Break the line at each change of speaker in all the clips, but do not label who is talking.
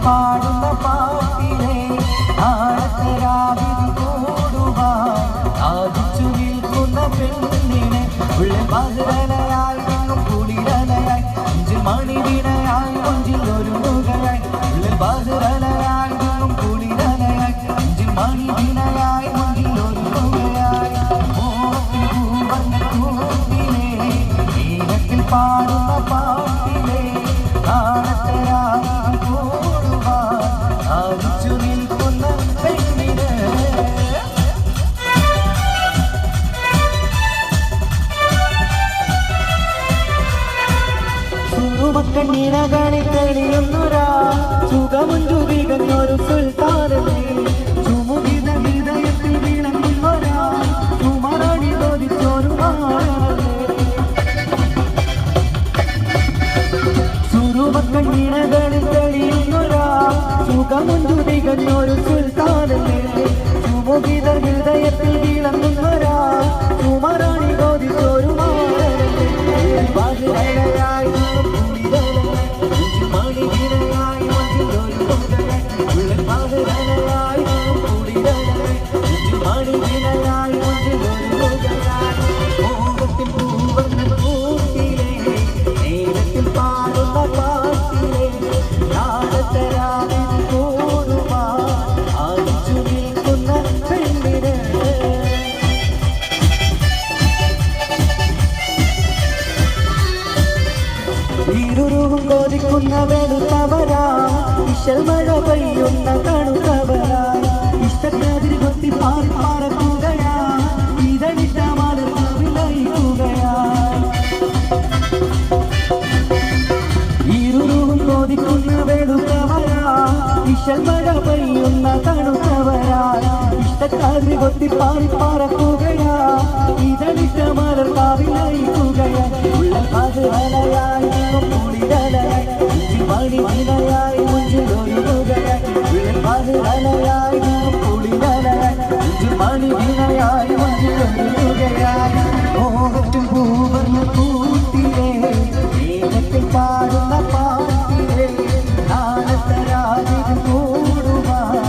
പാടുന്ന പാട്ടിലെ ആഴത്തരാവിധി കൂടുവാൻ ആദിച്ചു നിൽക്കുന്ന പെണ്ണിനെ ഉള്ള പതിരലയായി നിന്നും കുളിരലയായി അഞ്ചിൽ മണിവിനയായി കൊഞ്ചിൽ ഒരു മുഖയായി ഉള്ള പതിരലയായി നിന്നും കുളിരലയായി അഞ്ചിൽ മണിവിനയായി കൊഞ്ചിൽ ഒരു മുഖയായി മോഹത്തിൽ പൂവന്ന കൂട്ടിലെ ഈരത്തിൽ പാടുന്ന പാട്ടിലെ ആഴത്തരാവിധി കൂടുവാൻ ആദിച്ചു നിൽക്കുന്ന പെണ്ണിനെ കണ്ണീരകളിൽ തെളിയുന്നൊരാ സുഖമുണ്ടു വികഞ്ഞൊരു സുൽത്താനേ ചുമുകിത ഹൃദയത്തിൽ വിളങ്ങുന്നൊരാ ചുമരണി തോതിച്ചൊരു സുറുമക്കണ്ണീരകളിൽ തെളിയുന്നൊരാ സുഖമുണ്ടു വികഞ്ഞൊരു സുൽത്താനേ ചുമുകിത ഹൃദയത്തിൽ വിളങ്ങുന്നൊരാ ചുമരണി തോതിച്ചൊരു വെളുത്തവരാ ഇശൽ മഴ പെയ്യുന്ന തണുത്തവരാ ഇഷ്ടക്കാതിരി കൊത്തി പാറി പറക്കുകയാ ഇതളിട്ട മലർവിലയിക്കുകയാ ഇരുളും കൊതിക്കുന്ന വെളുത്തവരാ ഇശൽ മഴ പെയ്യുന്ന തണുത്തവരാ ഇഷ്ടക്കാതിരി കൊത്തി പാറി പറക്കുകയാ ഇതളിട്ട മലർവിലയിക്കുകയാ ഉള്ള പതിരലയായി കുളിരലയായി മണിവിനയായി മുഞ്ചിൽ ഒരു മുഖയായി പതിരലയായി കുളിരലയായി മണിവിനയായി മുഞ്ചിൽ ഒരു മുഖയായി മോഹത്തിൽ പൂവർണ്ണ കൂട്ടിലെ ഏകത്തിൽ പാടുന്ന പാട്ടിലെ നാളത്തരാവിധി കൂടുവാൻ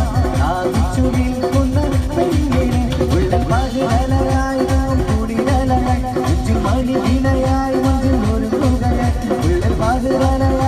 ആദിച്ചു നിൽക്കുന്ന പെണ്ണിനെ ഉള്ള പതിരലയായി കുളിരലയായി മണിവിനയായി മുഞ്ചിൽ ഒരു മുഖയായി ഉള്ള പതിരലയായി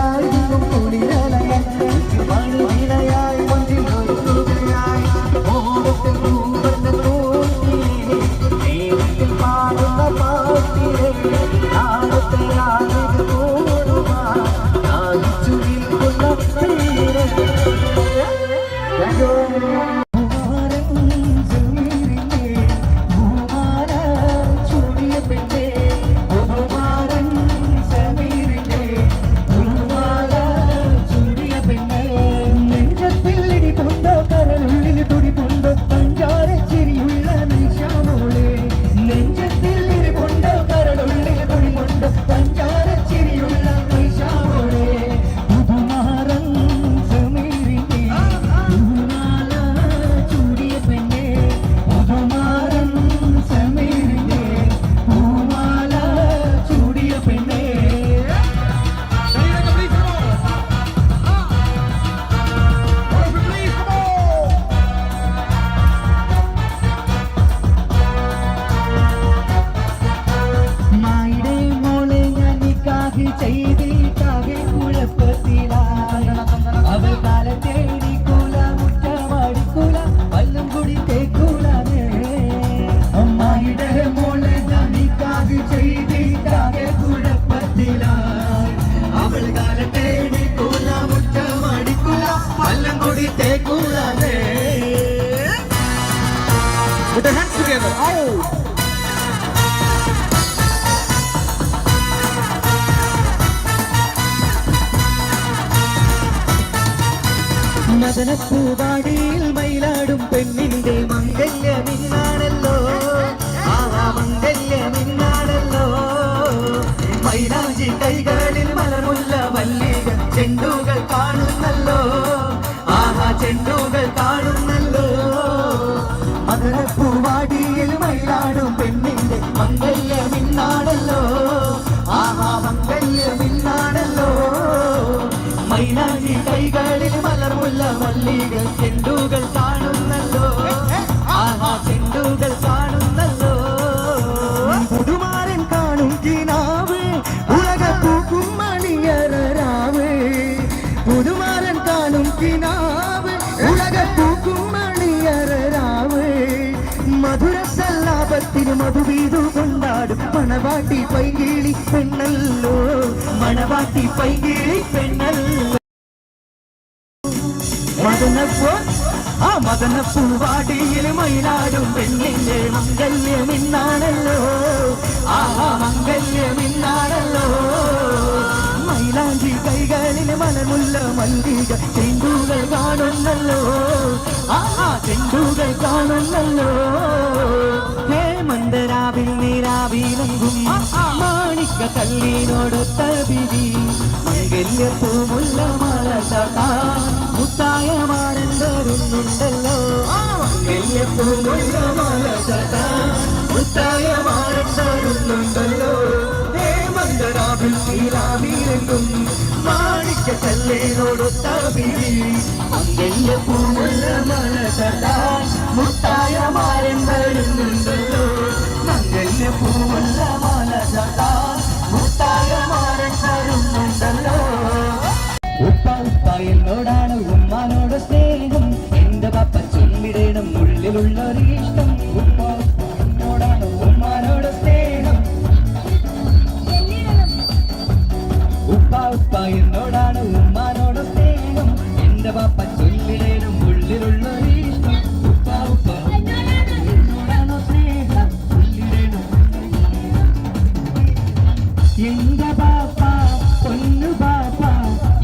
Put the hands together. Oh! മദനപ്പൂവാടിയിൽ Mayiladum പെണ്ണിന്റെ മംഗല്യമിന്നാണല്ലോ ആഹാ മംഗല്യമിന്നാണല്ലോ മൈലാഞ്ചി കൈകളിൽ മലമുല്ല വല്ലികൾ ചെണ്ടുകൾ കാണുന്നല്ലോ ആഹാ ചെണ്ടുകൾ കാണുന്നല്ലോ മദനപ്പൂവാടിയിൽ മയിലാടും പെണ്ണിന്റെ മംഗല്യമിന്നാണല്ലോ ആഹാ മംഗല്യമിന്നാണല്ലോ മൈലാഞ്ചി കൈകളിൽ മലർമുല്ല മല്ലിക ചെണ്ടുകൾ കാണുന്നല്ലോ ആഹാ ചെണ്ടുകൾ കാണുന്നല്ലോ പുതുമാരൻ കാണും കിനാവ് ഉലക പൂക്കും മണിയറാവ് പുതുമാരൻ കാണും കിനാവ് ഉലക പൂക്കും മണിയറാവ് മധുര സല്ലാപത്തിന് മധുവീതു കൊണ്ടാടും മണവാട്ടി പൈകിളി പെണ്ണല്ലോ മണവാട്ടി പൈകിളി പെണ്ണല്ലോ മദനപ്പൂവാടിയിൽ മയിലാടും പെണ്ണിന്റെ മംഗല്യമിന്നാണല്ലോ ആഹാ മംഗല്യമിന്നാണല്ലോ മൈലാഞ്ചി കൈകളിൽ മലമുല്ല മല്ലിക ചെണ്ടുകൾ കാണുന്നല്ലോ ആഹാ ചെണ്ടുകൾ കാണുന്നല്ലോ ഹേമന്തരാവിൽ നീരാവിലെങ്കും മാണിക്ക കല്ലിനോടൊത്ത വിധി മംഗല്യപ്പൂമുല്ല മല മുത്തായ മാരൻ വരുന്നുണ്ടല്ലോ മംഗല്യപ്പൂമുല്ല മല മുത്തായ മാരൻ വരുന്നുണ്ടല്ലോ ഹേമന്തരാവിൽ നീരാവിലെങ്കും മാണിക്ക കല്ലിനോടൊത്ത വിധി മംഗല്യപ്പൂമുല്ല മല മുത്തായ മാരൻ വരുന്നുണ്ടല്ലോ മംഗല്യപ്പൂമുല്ല മല മുത്തായ മാരൻ വരുന്നുണ്ടല്ലോ ഉപ്പ ഉപ്പ എന്നോടാണ് ഉമ്മാനോട് സ്നേഹം എന്റെ പപ്പ ചൊല്ലിടണം ഉള്ളിലുള്ളൊരു ഇഷ്ടം ഉപ്പ ഉപ്പ എന്നോടാണ് ഉമ്മാനോട് സ്നേഹം ഉപ്പ ഉപ്പ എന്നോടാണ് ഉമ്മാനോട് സ്നേഹം എന്റെ പപ്പ ചൊല്ലിടണം ഉള്ളിലുള്ളൊരു ഇഷ്ടം ഉപ്പ ഉപ്പ എന്നോടാണോ സ്നേഹം ചൊല്ലിടണം എന്റെ പാപ്പ പൊന്നു പാപ്പ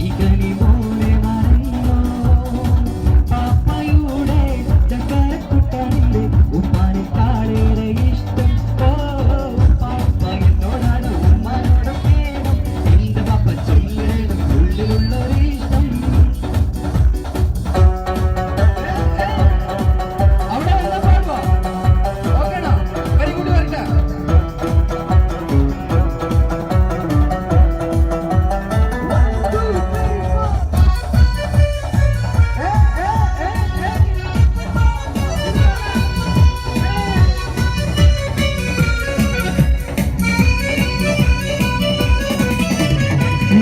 ഇകനി പോലെ മറന്നോ പാപ്പയുടെ ചക്കരക്കുട്ടനിലെ ഉമ്മാനെക്കാളേറെ ഇഷ്ടം ഓ പാപ്പ എന്നോടാണ് ഉമ്മാനോട് സ്നേഹം എന്റെ പാപ്പ ചൊല്ലിടണം ഉള്ളിലുള്ളൊരു ഇഷ്ടം അവിടെ പാടുവാ ഓക്കേണോ വെരി ഗുഡ് വരട്ടെ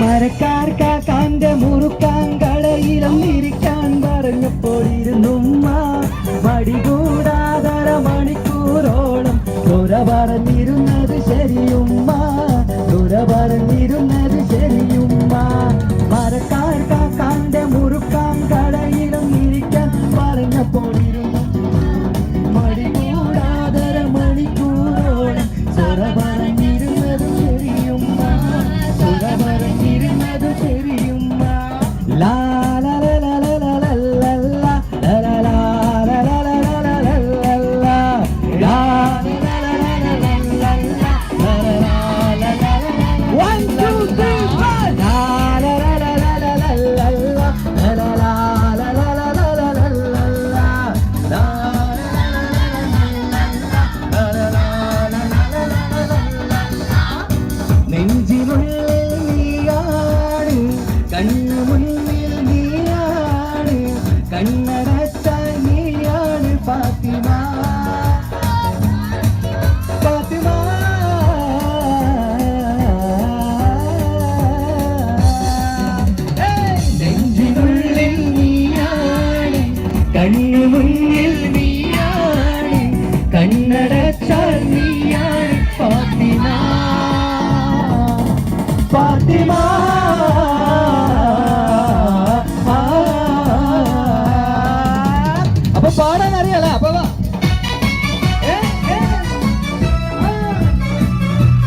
മരക്കാർ കാക്കാന്റെ മുറുക്കാൻ കടയിലും ഇരിക്കാൻ പറഞ്ഞപ്പോൾ ഇരുന്നുമ്മ മടികൂടാതര മണിക്കൂറോളം ദുര പറഞ്ഞിരുന്നത് ശരിയുമ്മ ദുര പറഞ്ഞിരുന്നത് ശരിയുമ്മ മരക്കാർ കാക്കാന്റെ മുറുക്കാൻ കടയിലും ഇരിക്കാൻ പറഞ്ഞപ്പോൾ ഇരുന്നു മടികൂടാതര മണിക്കൂറോളം ദുര പറഞ്ഞിരുന്നത് ശരിയുമ്മ ദുര പറഞ്ഞിരുന്നത് ശരിയുമ്മ ലാ ലാ ലാ ലാ ലാ ലാ ലാ ലാ ലാ ലാ ലാ ലാ ലാ ലാ ലാ ലാ ലാ One, two, three, four. La la la la la la la la la la la la la la la la la la la. La നെഞ്ചിനുള്ളിൽ നീയാണ് കണ്ണു മുന്നിൽ നീയാണ് കണ്ണടച്ച നീയാണ് ഫാത്തിമ ഫാത്തിമ നെഞ്ചിനുള്ളിൽ നീയാണ് കണ്ണു മുന്നിൽ നീയാണ് കണ്ണടച്ച നീയാണ് ഫാത്തിമ ഫാത്തിമ അപ്പൊ പാടാൻ അറിയാലോ അപ്പൊ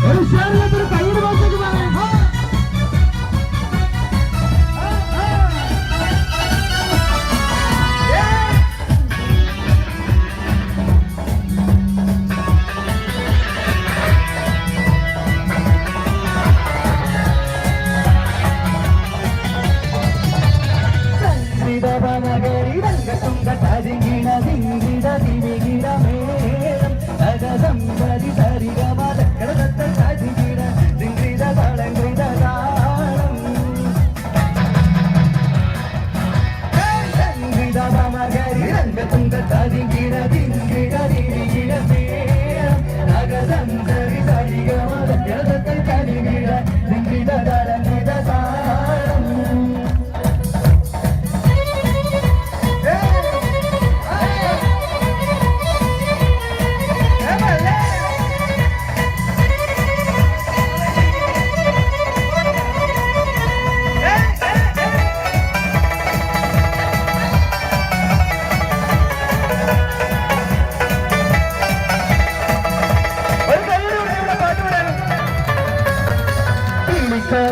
ഒരു ഷേറിലൊരു കയ്യിൽ പോയിട്ട്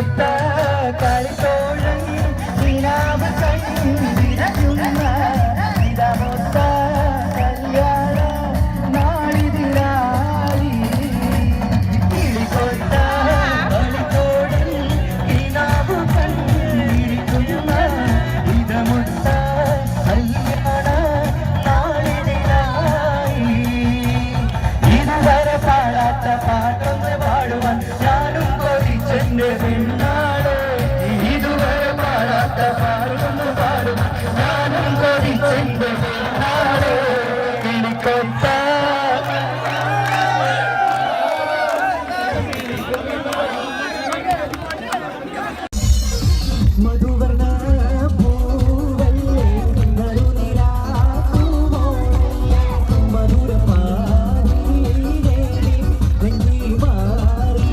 കിളിക്കൊത്ത കളിത്തോഴൻ നിലാവ് കണ്ണിരയുന്ന ഇതമൊത്ത കല്യാണ നാളിതിരായി കിളിക്കൊത്ത കളിത്തോഴൻ നിലാവ് കണ്ണിരിക്കുന്ന ഇതമൊത്ത കല്യാണ നാളിതിരായി ഇതുവരെ പാടാത്ത പാട്ടൊന്ന് പാടുവാൻ ഞാനും കൊതിച്ചെന്റെ പെണ്ണാട് ഇതുവരെ പാടാത്ത പാട്ടൊന്ന് പാടുവാൻ ഞാനും കൊതിച്ചെന്റെ പെണ്ണാട് കിളിക്കൊത്ത മധുവർണ്ണ പൂവല്ലേ നറുനിലാ പൂവോളല്ലേ മധുരപാതീരേ വെണ്ണി മാറി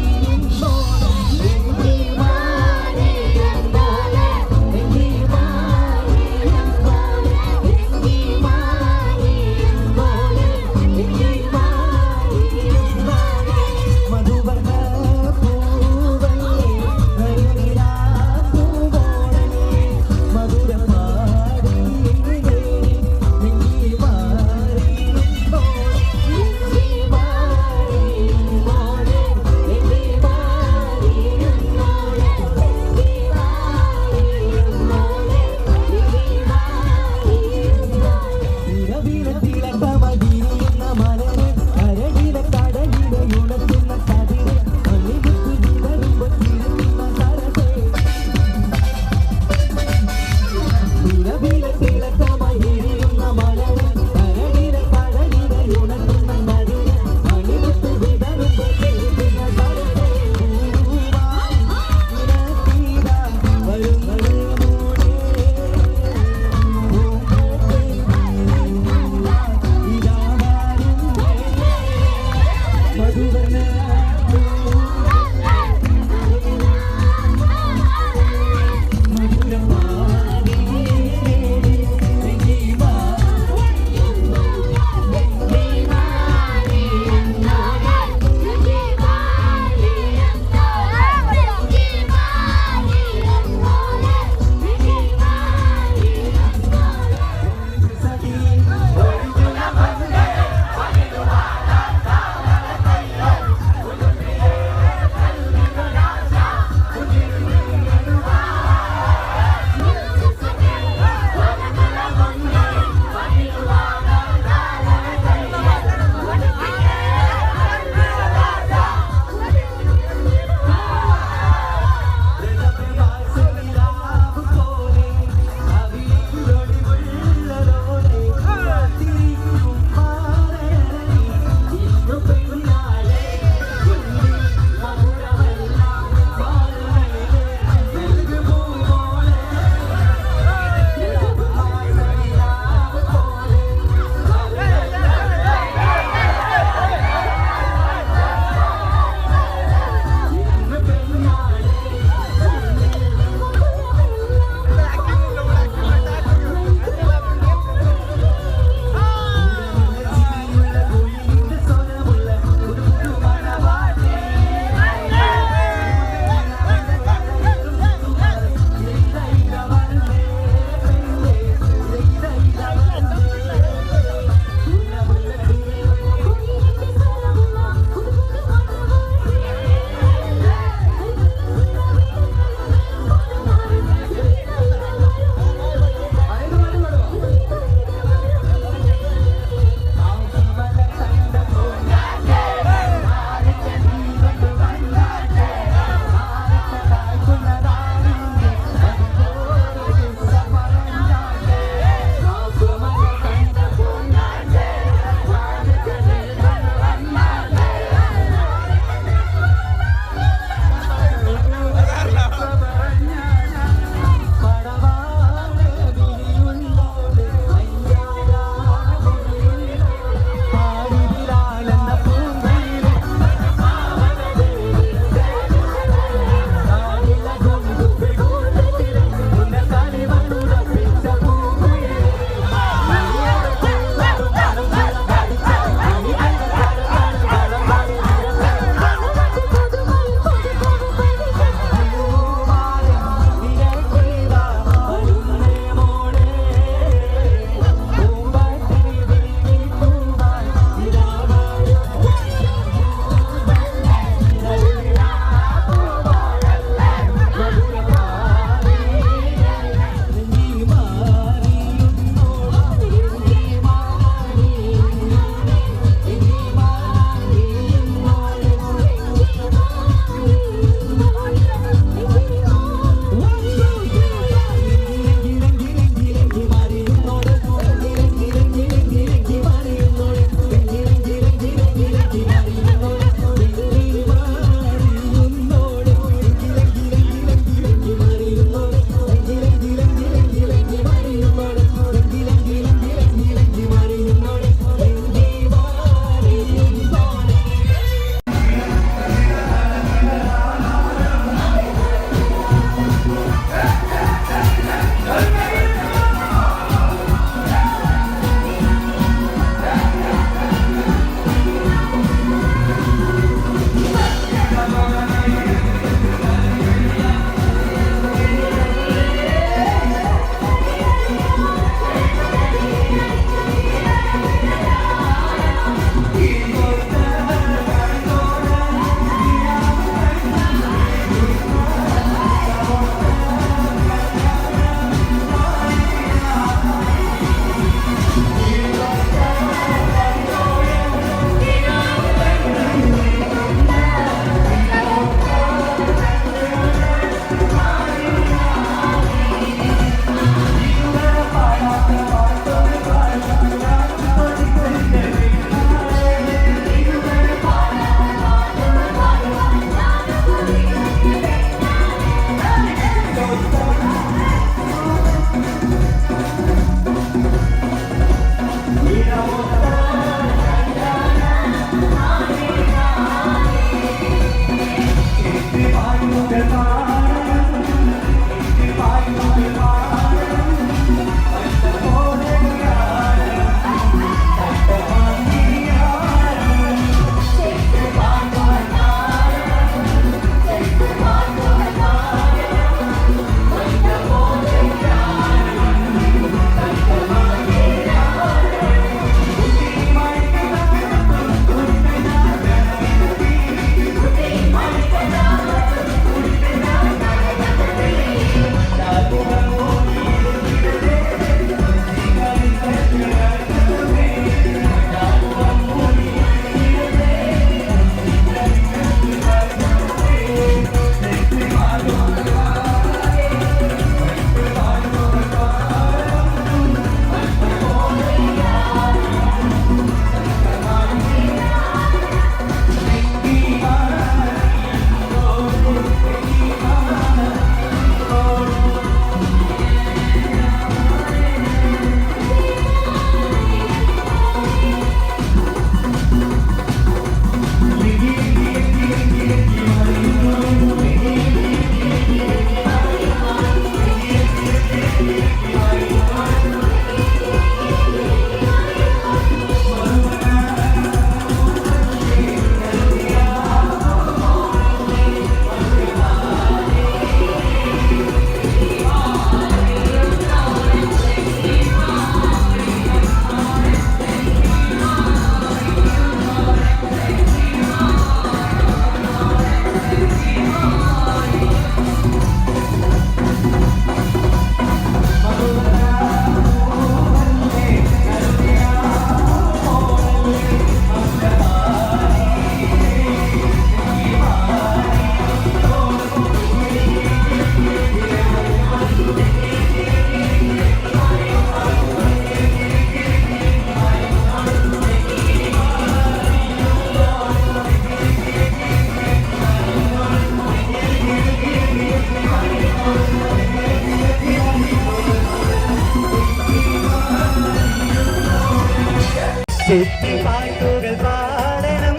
പാട്ടുകൾ പാടണം,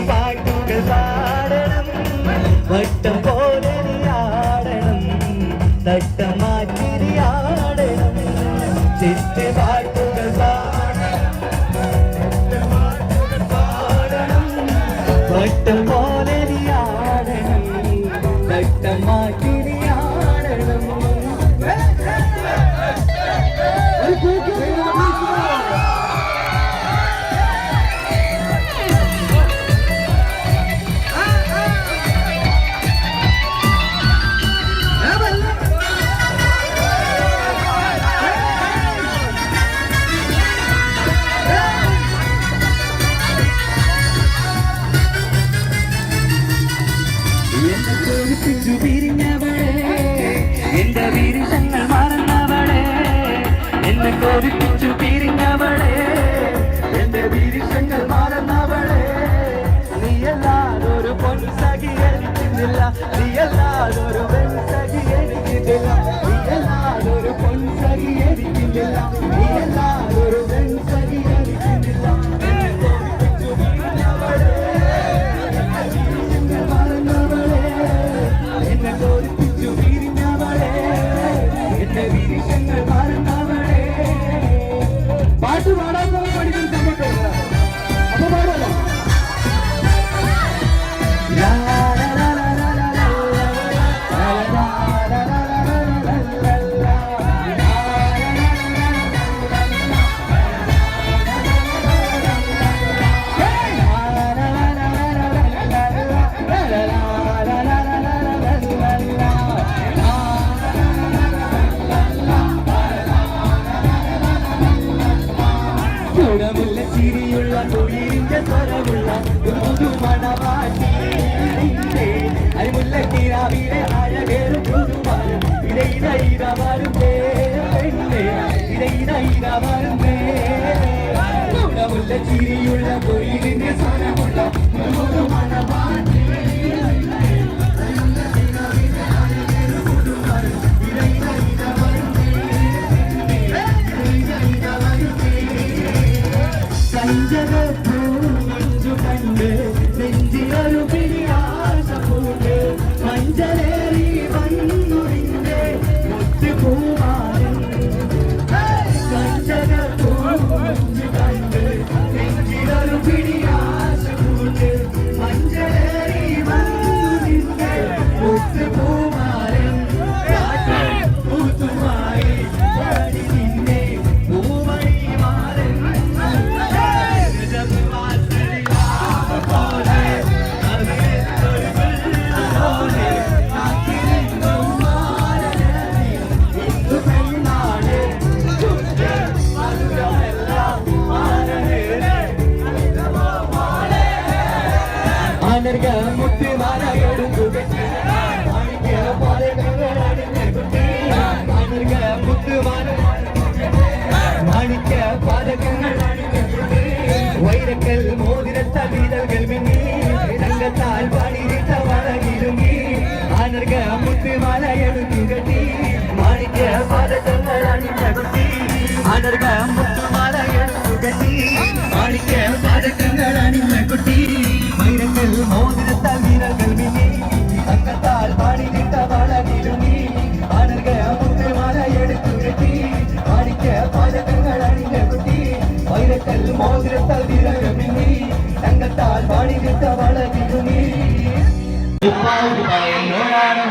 പാട്ടുകൾ പാടണം, വട്ടം പോലെ ആടണം, തട്ടം മാറ്റി ആടണം, പാട്ടുകൾ പാടണം, വട്ടം പോലെ ആടണം, തട്ടം മാറ്റി ആടണം. എന്റെ വീരങ്ങൾ മറന്നവളെ, എന്നെ കോപിപ്പിച്ചു പിരിഞ്ഞവളെ, എന്റെ വീരങ്ങൾ മറന്നവളെ, നീയല്ലാതൊരു പൊൻസഖി എനിക്കുന്നില്ല, നീയല്ലാതൊരു പെൺസഖി എനിക്കില്ല, നീയല്ലാതൊരു പൊൻസഖി എനിക്കില്ല, നീയല്ലാതൊരു പെൺസഖി എനിക്കില്ല. എന്നെ കോപിപ്പിച്ചു പിരിഞ്ഞവളെ, എന്റെ വീരങ്ങൾ മറന്നവളെ, എന്നെ കോപിപ്പിച്ചു പിരിഞ്ഞവളെ, എന്റെ വീരങ്ങൾ മറന്നവളെ. പാട്ട് പാടാൻ പഠിക്കാൻ സമ്മതിക്കില്ല, അപ്പൊ പാടല്ലോ. ഗുണമുള്ള ചിരിയുള്ള തൊഴിലിന്റെ സ്വരമുള്ള ഒരു മണവാട്ടി, അരിമുല്ലക്കിരാവിലെ അഴകേറും പുതുമാരും ഇടയിലയിരവരുന്നേ പെണ്ണേ, ഇടയിലയിരവരുന്നേ. ഗുണമുള്ള ചിരിയുള്ള തൊഴിലിന്റെ സ്വരമുള്ള ഒരു മണവാട്ടി, മഞ്ചു കണ്ട് നെഞ്ചിലൊരു പിരിയാശ പൂണ്ട്, മഞ്ചലേറി വന്നുറിന്റെ മുത്തുപൂമാരൻ. മഞ്ചു കണ്ട് നെഞ്ചിലൊരു പിരിയാശ പൂണ്ട്, മഞ്ചലേറി വന്നുറിന്റെ മുത്തുപൂമാരൻ. പൂത്തുമായി പാടി നിന്നെ പൂമണി മാരൻ. വൈരക്കൽ മോതിരത്ത വീരകൾ മിന്നി, തങ്കത്താൽ പണിതിട്ട വളകിരുങ്ങി, ആനർഗ മുത്തുമാലയെടുത്തു കെട്ടി, മാണിക്യ പാദങ്ങൾ അണിഞ്ഞ കുട്ടി, ആനർഗ മുത്തുമാലയെടുത്തു കെട്ടി, മാണിക്യ പാദങ്ങൾ അണിഞ്ഞ കുട്ടി, വൈരക്കൽ മോതിരത്ത വീരകൾ മിന്നി, തങ്കത്താൽ പണിതിട്ട വളകിരുങ്ങി, ആനർഗ മുത്തുമാലയെടുത്തു കെട്ടി, മാണിക്യ പാദങ്ങൾ അണിഞ്ഞ കുട്ടി, വൈരക്കൽ മോതിരത്താൽ വീരകൾ മിന്നി, തങ്കത്താൽ പണിതിട്ട വളകിരുങ്ങി. എന്നോടാണോ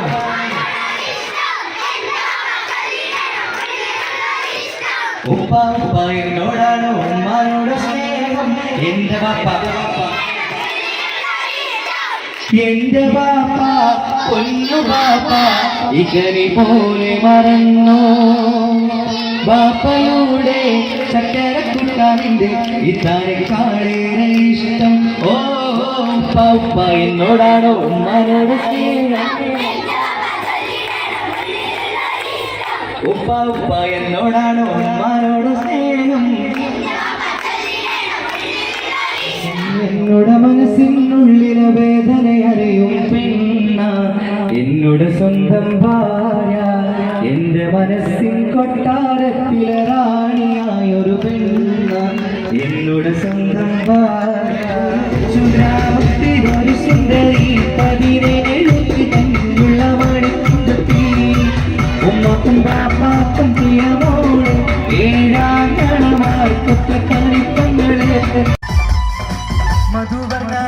ഉപ്പ ഉപ്പ എന്നോടാണോ ഉമ്മാനോട് സ്നേഹം, എന്റെ പാപ്പ എന്റെ പാപ്പ പൊന്നു പാപ്പ ഇകനി പോലെ മറന്നു, ബാപ്പയുടെ ചക്കരക്കുട്ടാനിന്റെ ഇത്താനേക്കാളേറെ ഇഷ്ടം. ഓ ഉപ്പ ഉപ്പ എന്നോടാണോ ഉമ്മാനോട് സ്നേഹം, ഉപ്പ ഉപ്പ എന്നോടാണോ ഉമ്മാനോട് സ്നേഹം. എന്നോട് മനസ്സിനുള്ളിലെ വേദന അറിയും പെണ്ണ, എന്നോട് സ്വന്തം ഭാര്യ, എന്റെ മനസ്സിൻ കൊട്ടാരത്തിലെ റാണിയായൊരു പെണ്ണ, என்னோட சொந்தம் சுந்தராமத்தில் ஒரு சுந்தரி 17 தன்னுள்ள மணிக்குந்தத்தி உம்மாக்கும் பாப்பாக்கும் பிரியமோடு ஏழாம் கணமாய் கொத்த கணிப்பங்களே മധുവർണ്ണ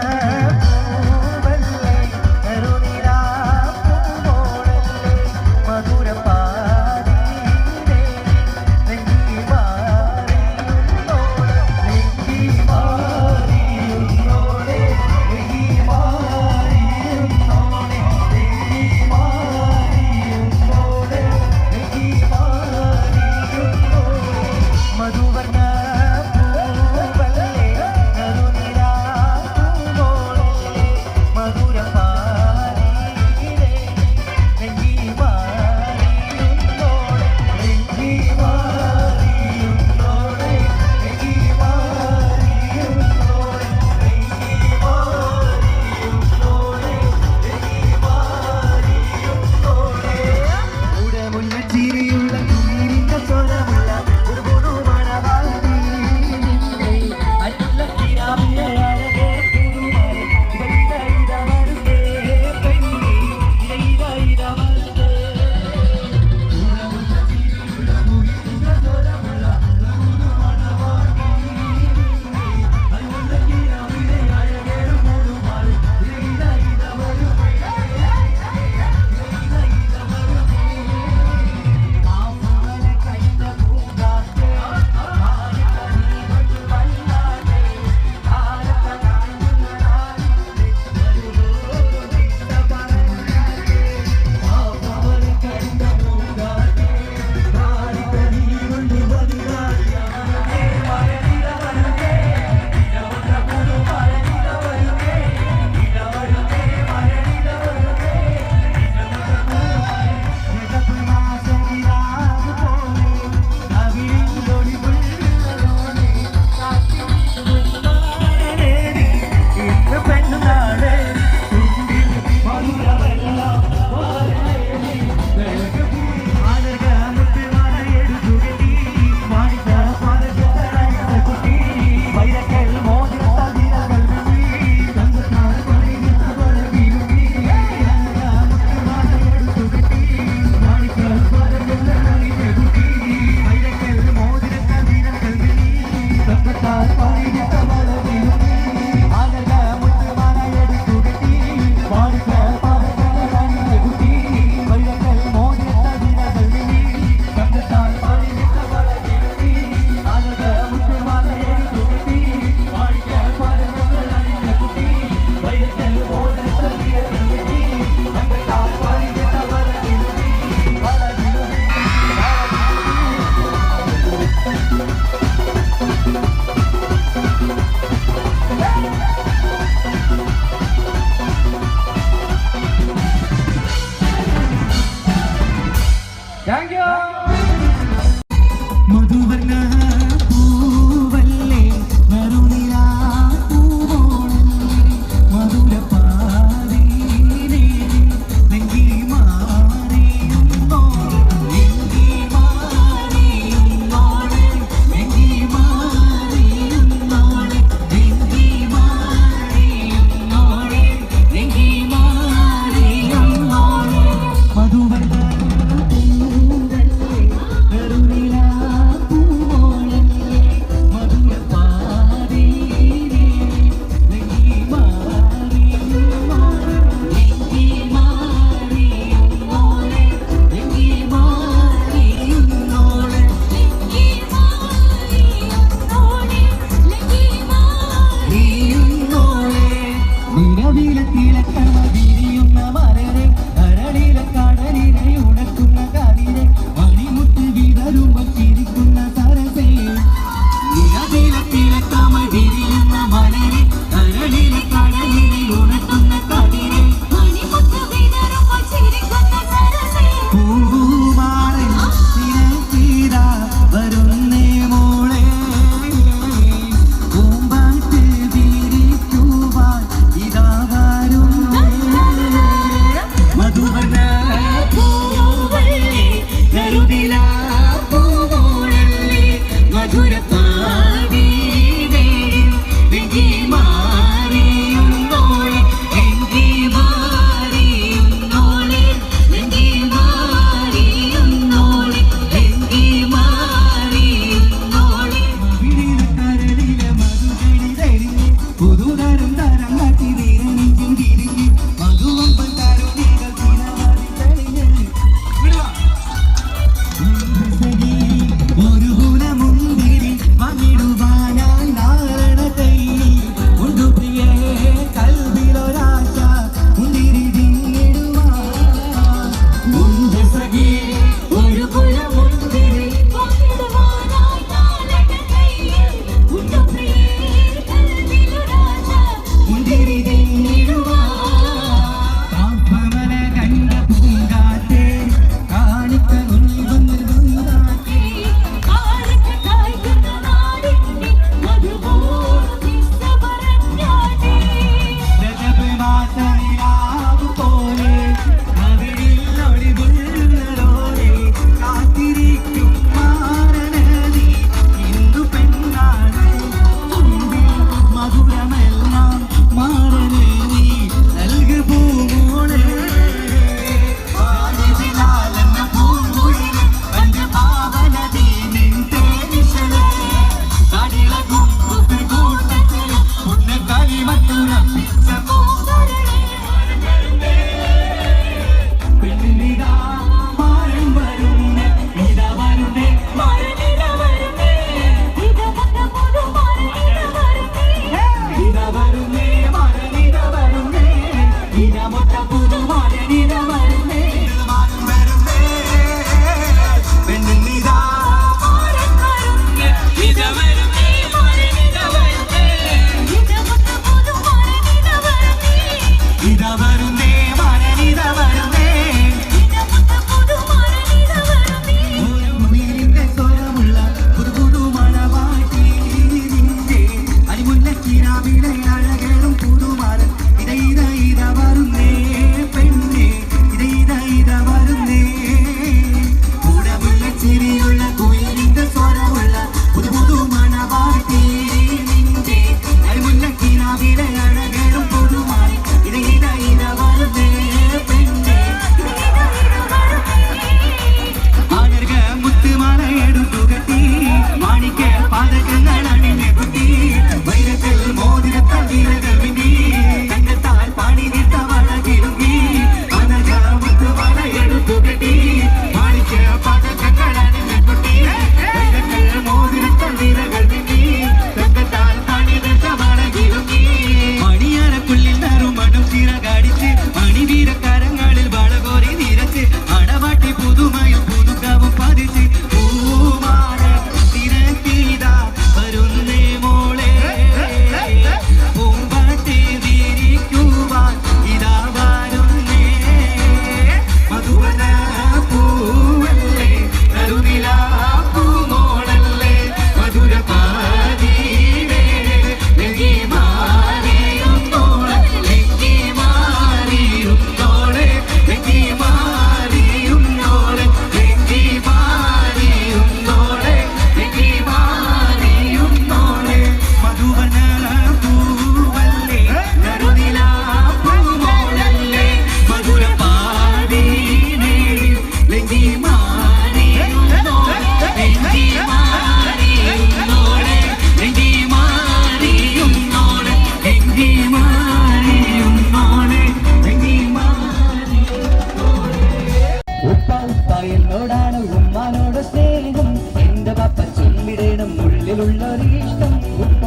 എന്നോടാണ് ഉമ്മാനോട് സ്നേഹം എന്റെ പപ്പ ചൊല്ലിടണം ഉള്ളിലുള്ളൊരു ഇഷ്ടം ഉപ്പ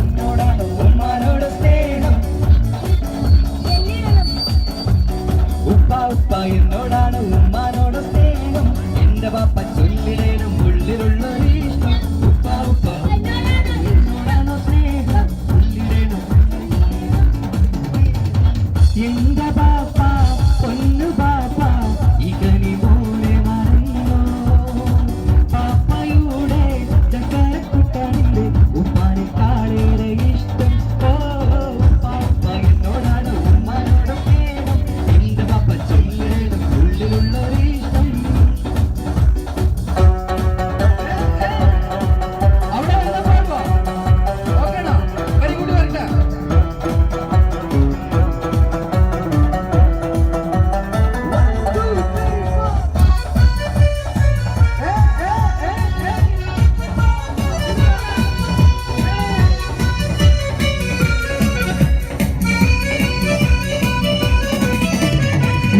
എന്നോടാണ് ഉമ്മാനോട് സ്നേഹം ഉപ്പ ഉപ്പ എന്നോടാണ് ഉമ്മാനോട് സ്നേഹം എന്റെ പപ്പ ചൊല്ലിടണം ഉള്ളിലുള്ളൊരു ഇഷ്ടം ഉപ്പ ഉപ്പ എന്നോടാണോ സ്നേഹം ഉള്ളിടണം എന്റെ പാപ്പ പൊന്നു പാപ്പ ഇകനി പോലെ മറന്നോ പാപ്പയുടെ ചക്കരക്കുട്ടനുണ്ട് ഉമ്മാനെ കാളേറെ ഇഷ്ടം ഓ പാപ്പ എന്നോടാണ് ഉമ്മാനോട് സ്നേഹം എന്റെ പാപ്പ ചൊല്ലിടണം ഉള്ളിലുള്ളൊരു ഇഷ്ടം അവിടെ പാടുവാ ഓക്കേണോ വെരി ഗുഡ് വരട്ടെ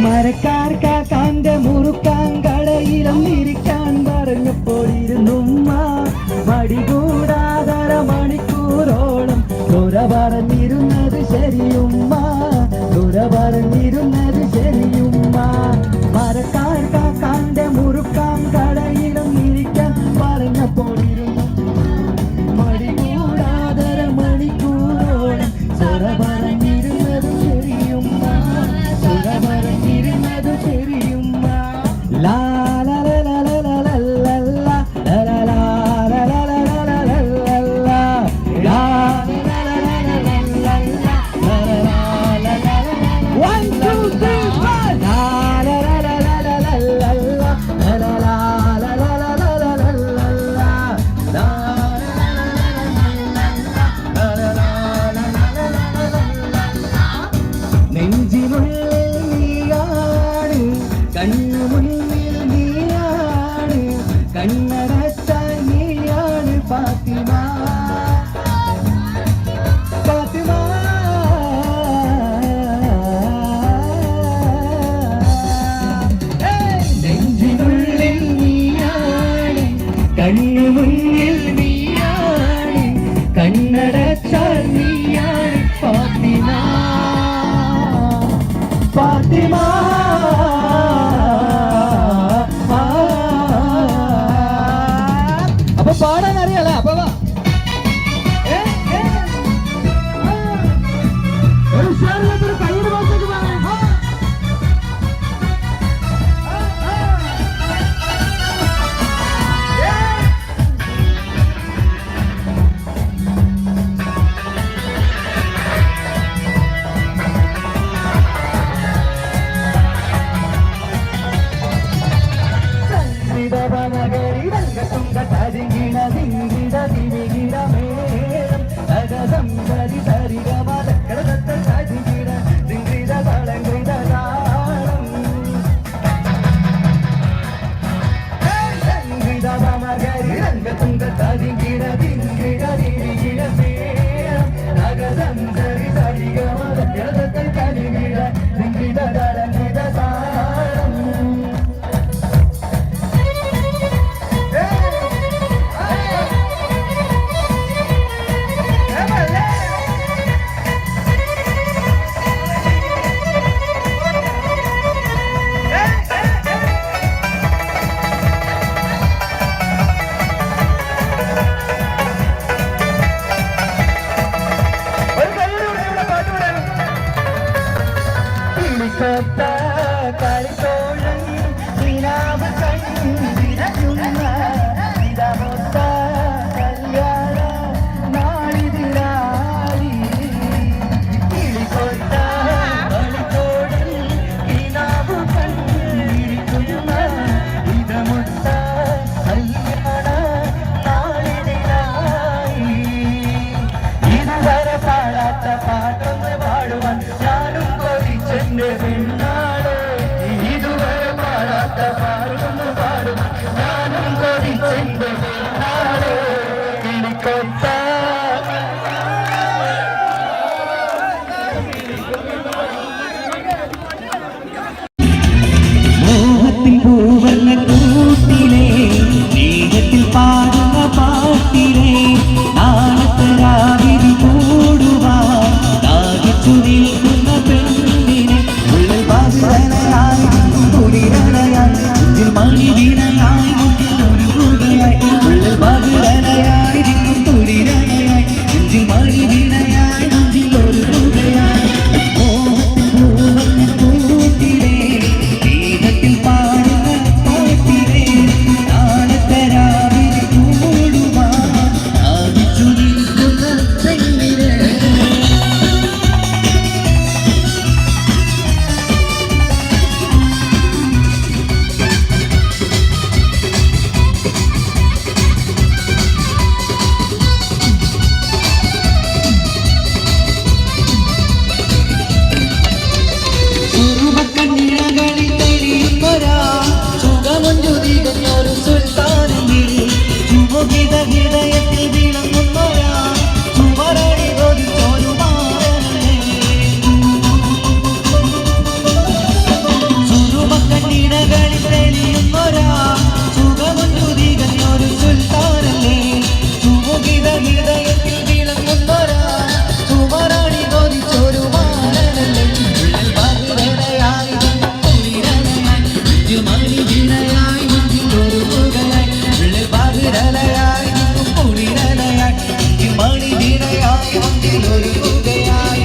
മരക്കാർ കാക്കാന്റെ മുറുക്കാൻ കടയിലും ഇരിക്കാൻ പറഞ്ഞപ്പോഴിരുന്നുമ്മ മടികൂടാതര മണിക്കൂറോളം തുറ പറഞ്ഞിരുന്നത് ശരിയുമ്മ തുറ പറഞ്ഞിരുന്നത് ശരിയുമ്മ മരക്കാർ കാക്കാന്റെ മുറുക്കാൻ കടയിലും ഇരിക്കാൻ പറഞ്ഞപ്പോഴിരുന്നു മടികൂടാതര മണിക്കൂറോളം തുറ പറഞ്ഞിരുന്നത് ശരിയുമ്മ തുറ പറഞ്ഞിരുന്നത് ശരിയുമ്മ ലാ ലാ ലാ ലാ ലാ ലാ ലാ ലാ ലാ ലാ ലാ ലാ ലാ ലാ ലാ ലാ One, two, three, four. La la la la la la la la la la la la la la la la la la la. La നെഞ്ചിനുള്ളിൽ നീയാണ് കണ്ണു മുന്നിൽ നീയാണ് കണ്ണടച്ചാൽ നീയാണ് ഫാത്തിമ ഫാത്തിമ നെഞ്ചിനുള്ളിൽ നീയാണ് കണ്ണു മുന്നിൽ നീയാണ് കണ്ണടച്ചാൽ നീയാണ് ഫാത്തിമ ഫാത്തിമ അപ്പൊ പാടാൻ അറിയാലോ അപ്പൊ വാ ഒരു ഉഷാറില്ലാത്തൊരു കയ്യുടെ ഭാഗത്തേക്ക് നഗരി രംഗത്തുങ്ക തരികിട ദിങ്കിട ദിവികിട മേളം തകതം തരി തരിഗമ തക്കടത്ത തരികിട ദിങ്കിട തളങ്കിട താളം ദിങ്കിട നഗരി രംഗത്തുങ്ക തരികിട ദിങ്കിട ദിവികിട മേളം തകതം തരി തരിഗമ തക്കടത്ത തരികിട ദിങ്കിട തളങ്കിട താളം കളിത്തോഴൻ നിലാവ് കണ്ടിരയുന്ന ഇതമൊത്ത കല്യാണ നാളിതിരായി കിളിക്കൊത്ത കളിത്തോഴൻ നിലാവ് കണ്ടിരിക്കുന്ന ഇതമൊത്ത കല്യാണ നാളിതിരായി ഇതുവരെ പാടാത്ത പാട്ടൊന്ന് പാടുവാൻ ഞാനും കൊതിച്ചെന്റെ പെണ്ണാളെ ഇതുവരെ പാടാത്ത പാടൊന്ന് പാടുവാൻ ഞാനും കൊതിച്ചെന്റെ പെണ്ണാളെ കിളിക്കൊത്ത മോഹത്തിൻ പൂവർണ്ണ വരാ സുഖമൊന്നു തികഞ്ഞൊരു സുൽത്താനല്ലേ സുമുഖിത ഹൃദയത്തിൽ വിളങ്ങുന്നൊരാ സുമറാണി കൊതിച്ചൊരു മാനനല്ലേ ബഹിരയായി കുളിരലയായി മണി വീണയായി ഒരു ബഹിരലയായി കുളിരലയായി മണി വീണയായി ഒരു പുകയായി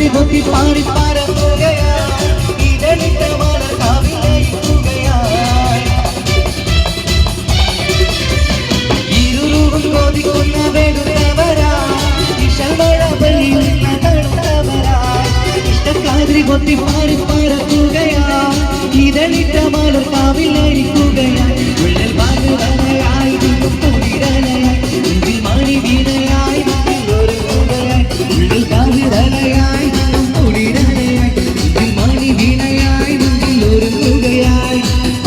കൊത്തി പാറി പറക്കുകയായി ഇതളിട്ട മലർ കാവിലയിക്കുകയായി ഇരുളും കൊതിക്കുന്ന വെളുത്തവരായി ഇഷമഴ പെയ്യുന്ന തണുത്തവരായി ഇഷ്ടക്കാതിരി കൊത്തി പാറി പറക്കുകയായി ഇതളിട്ട മലർ കാവിലയിക്കുകയായി ഉള്ളിൽ മധുരയായി കുളിരലയായി മണി വീണയായി ഒരു പുകയായി ഉള്ളിൽ മധുരലയായി മണി വീണയായി ഒരു പുകയായി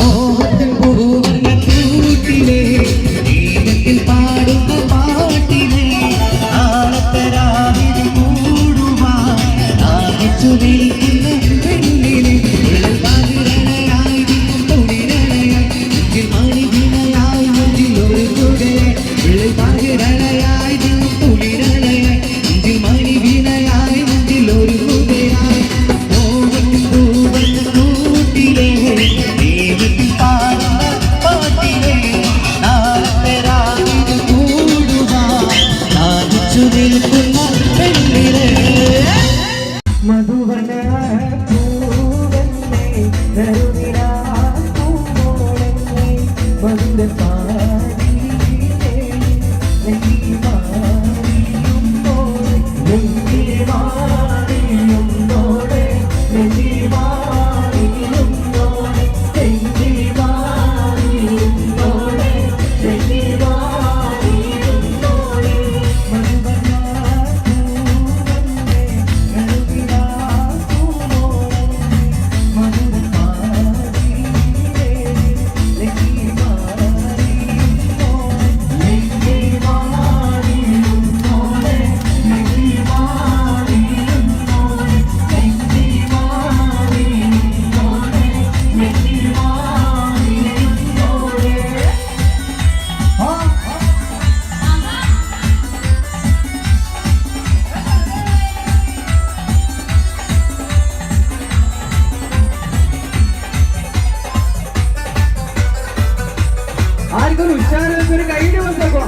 ഓഹത്തിൽ പൂവന്ന കൂട്ടിലെ ദീപത്തിൽ പാടുന്ന പാട്ടിലെ ആളത്തരാവിൽ കൂടുവാൻ ആകിച്ചു നിൽക്കുന്ന പെണ്ണിനെ മധുരലയായി തുണിരലയായി മണി വീണയായി ഒരു പുകയായി മധുരലയായി തുണിരലയായി മണി വീണയായി ഒരു പുകയായി മധുവന പൂവന്നെ കരുണിരാ പൂവോളന്നെ വന്ദ പാടിയിലേ നെഞ്ചി മാറിയുന്നോടെ നെഞ്ചി മാറിയുന്നോടെ നെഞ്ചി മാറിയുന്നോടെ നെഞ്ചി മാറിയുന്നോടെ നെഞ്ചി മാറിയുന്നോടെ മധുവന ആർക്കൊരു ഉച്ചാരണത്തിന് കൈയ്യിൽ വന്നേക്കോ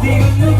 Virunuga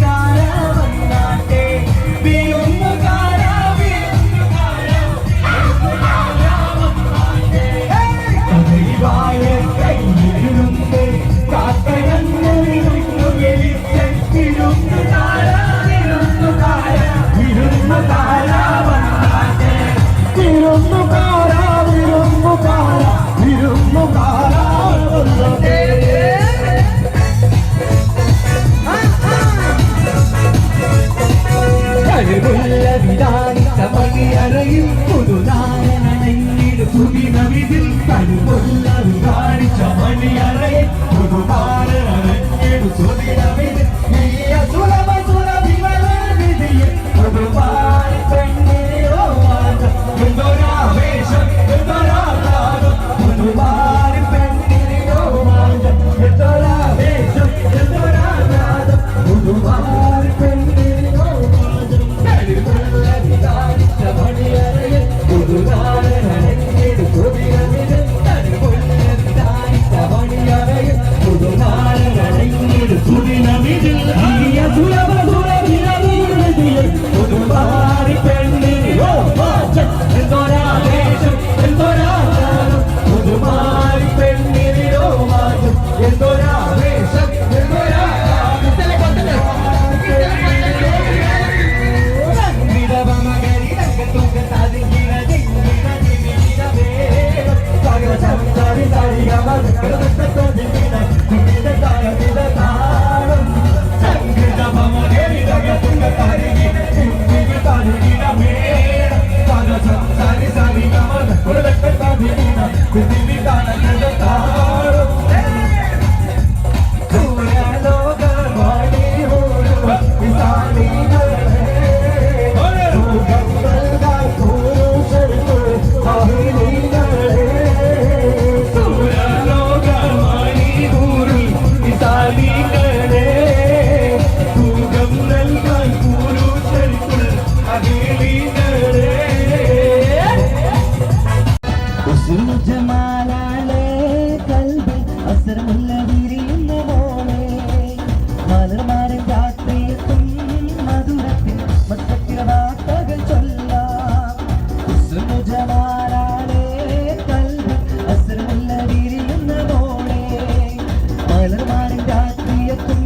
മലർമാരൻ രാത്രിയെത്തും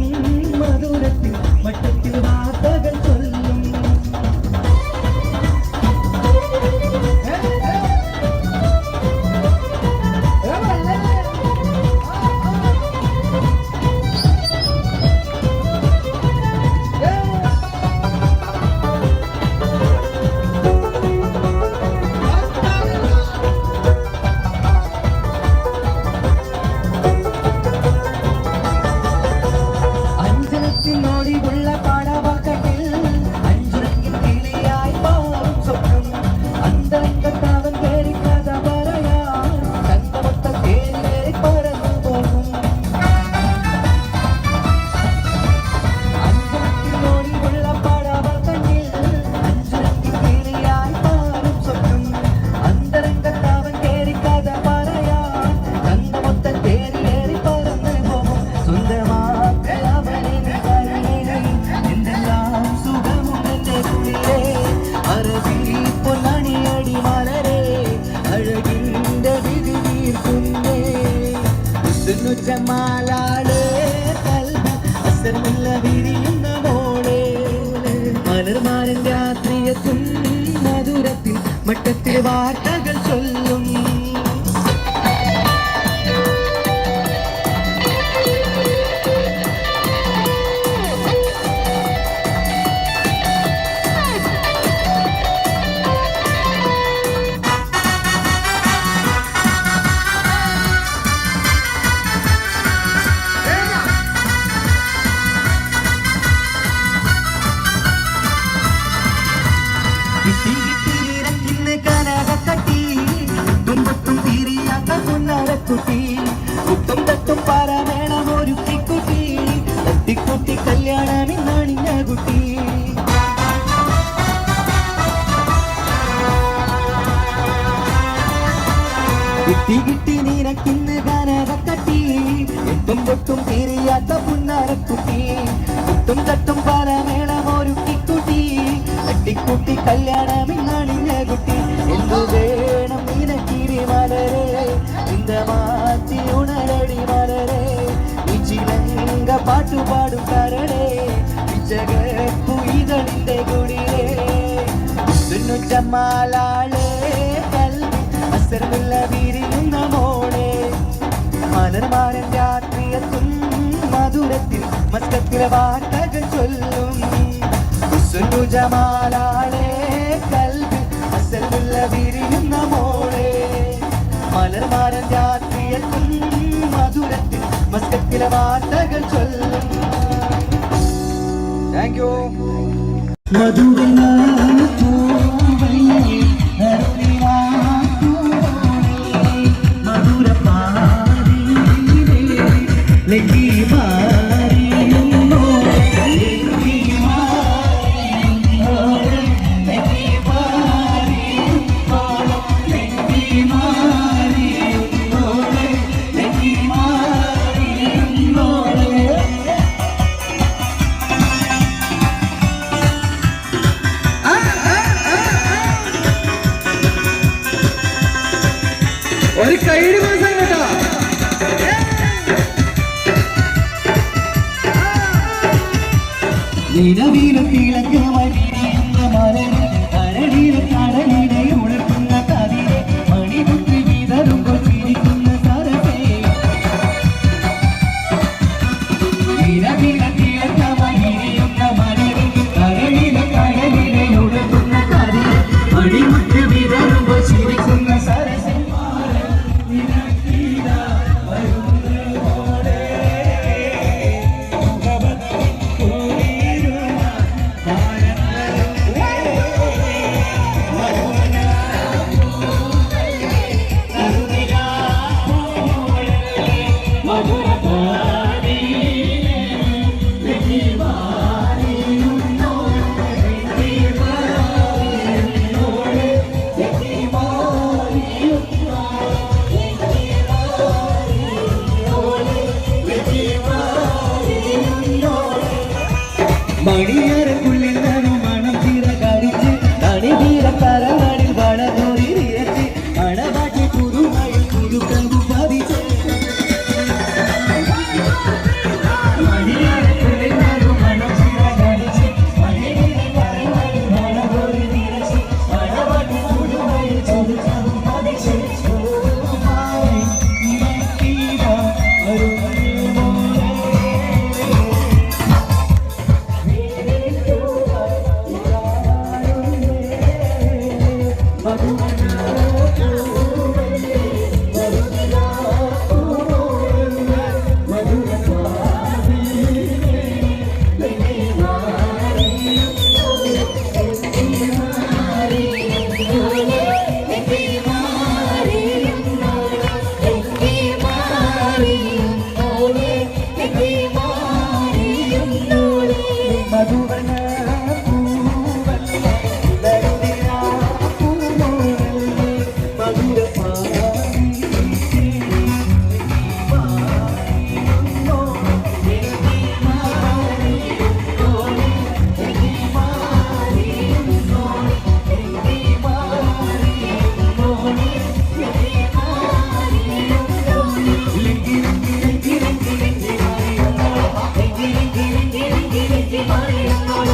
മധുരത്തിൽ മട്ടത്തിൽ വാർത്തകൾ ചൊല്ലും. ജമാലാളെ കൽബ് അസർമുല്ല വിരിയുന്ന മോളെ മലർമാരൻ രാത്രിയെത്തും മധുരത്തിൽ മട്ടത്തിൽ വാർത്തകൾ ചൊല്ലും. കുത്തും തട്ടും പാരാമേണം ഒരു കുട്ടി തട്ടിക്കുട്ടി കല്യാണമിന്നാണിഞ്ഞ കുട്ടി. കിട്ടി കിട്ടി നീനക്കിന്ന് ഗാനകട്ടി എട്ടും പൊട്ടും തീരിയാത്ത പുന്നാരക്കുട്ടി കുത്തും തട്ടും പാരാമേണം ഒരു കുട്ടി തട്ടിക്കുട്ടി കല്യാണമിന്നാണിഞ്ഞ കുട്ടി. എന്തു വേണം നീനക്കിരി മലരെ മാറ്റി ഉണരടി മലരെ ചിലങ്ക പാട്ടുപാടും കരടേ ജഗപ്പുയികളിന്റെ കുടിരേ ജമാലാളെ കൽബ് അസർമുല്ല വിരിയുന്ന മോളെ മലർമാരൻ രാത്രിയെത്തും മധുരത്തിൽ മസ്കത്തിലെ വാർത്തകൾ ചൊല്ലും. ജമാലാളെ കൽബ് അസർമുല്ല വിരിയുന്ന മോളെ മലർമാരൻ രാത്രിയെത്തും മധുരത്തിൽ മസ്കത്തിലെ വാർത്തകൾ ചൊല്ലും. Thank you.
ഒരു കൈയ്യടി മാസം കേട്ടോ.
നിലവിലത്തിളക്കമായി വിരിയുന്ന മലരെ കരടിയിലെ കടലിനെ ഉണർത്തുന്ന കതിരെ മണിമുത്ത് വിതറുമ്പോൾ ചിരിക്കുന്ന സരസേ. നിലവിലത്തിളക്കമായി വിരിയുന്ന മലരെ കരടിയിലെ കടലിനെ ഉണർത്തുന്ന കതിരെ മണിമുത്ത് വിതറുമ്പോൾ ചിരിക്കുന്ന സരസേ. മണിയറക്കുള്ളിൽ നനും മണം തീര കരിച്ച് തണി തീര കരങ്ങളിൽ വളർന്നൊരി ഇരച്ച് അണവാട്ടി പുതുമയിൽ പുതുക്കമ്പു പതിച്ച് മധുവന പൂവല്ല നരുദിന പൂമോളല്ലേ മധുരപാടി
Bye.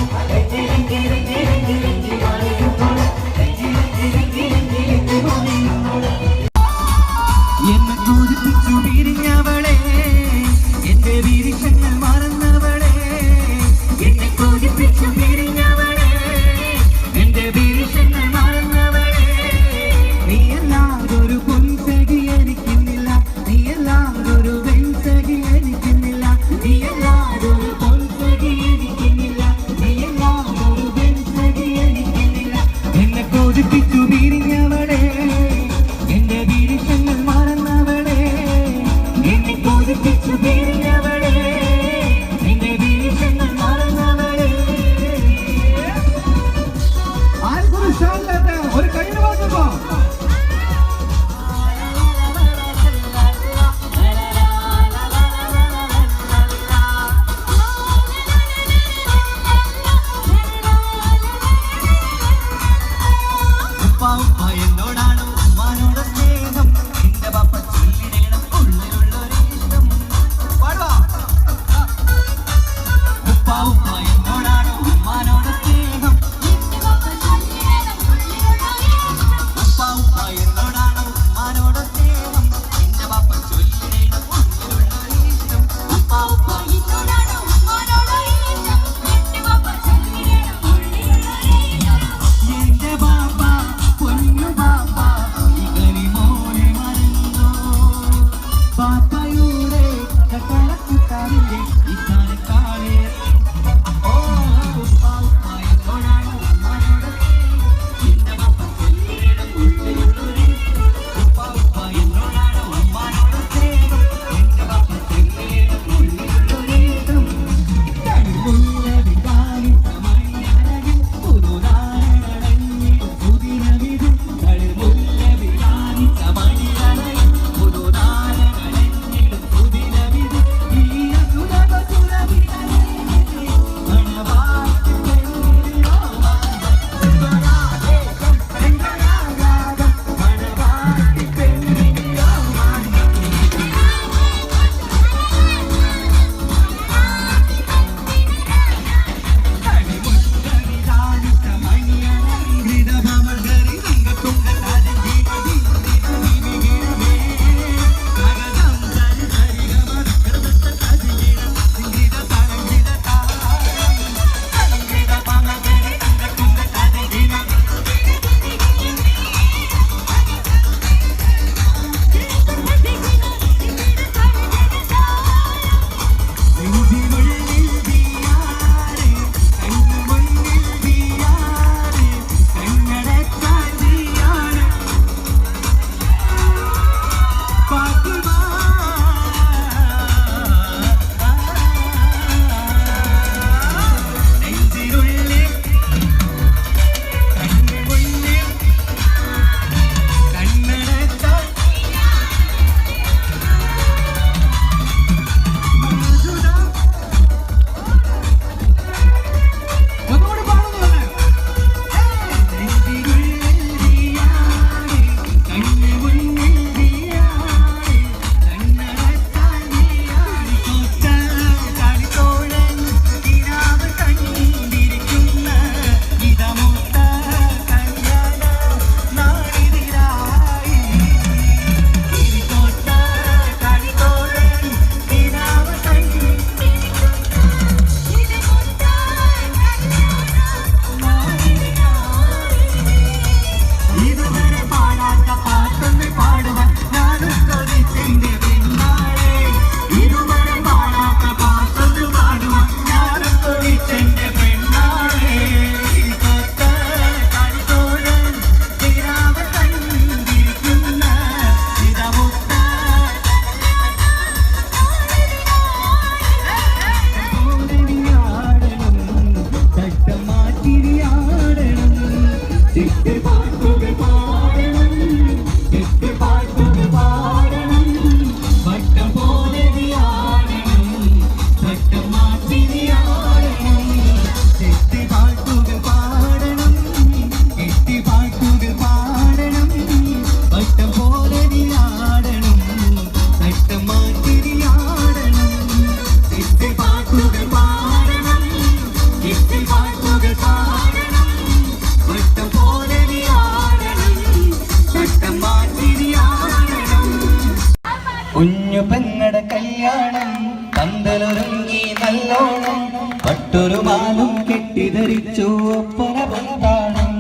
പന്തലൊരുങ്ങി നല്ലോണം പട്ടൊരു മാലും കെട്ടിധരിച്ചു ഒപ്പന പന്താണം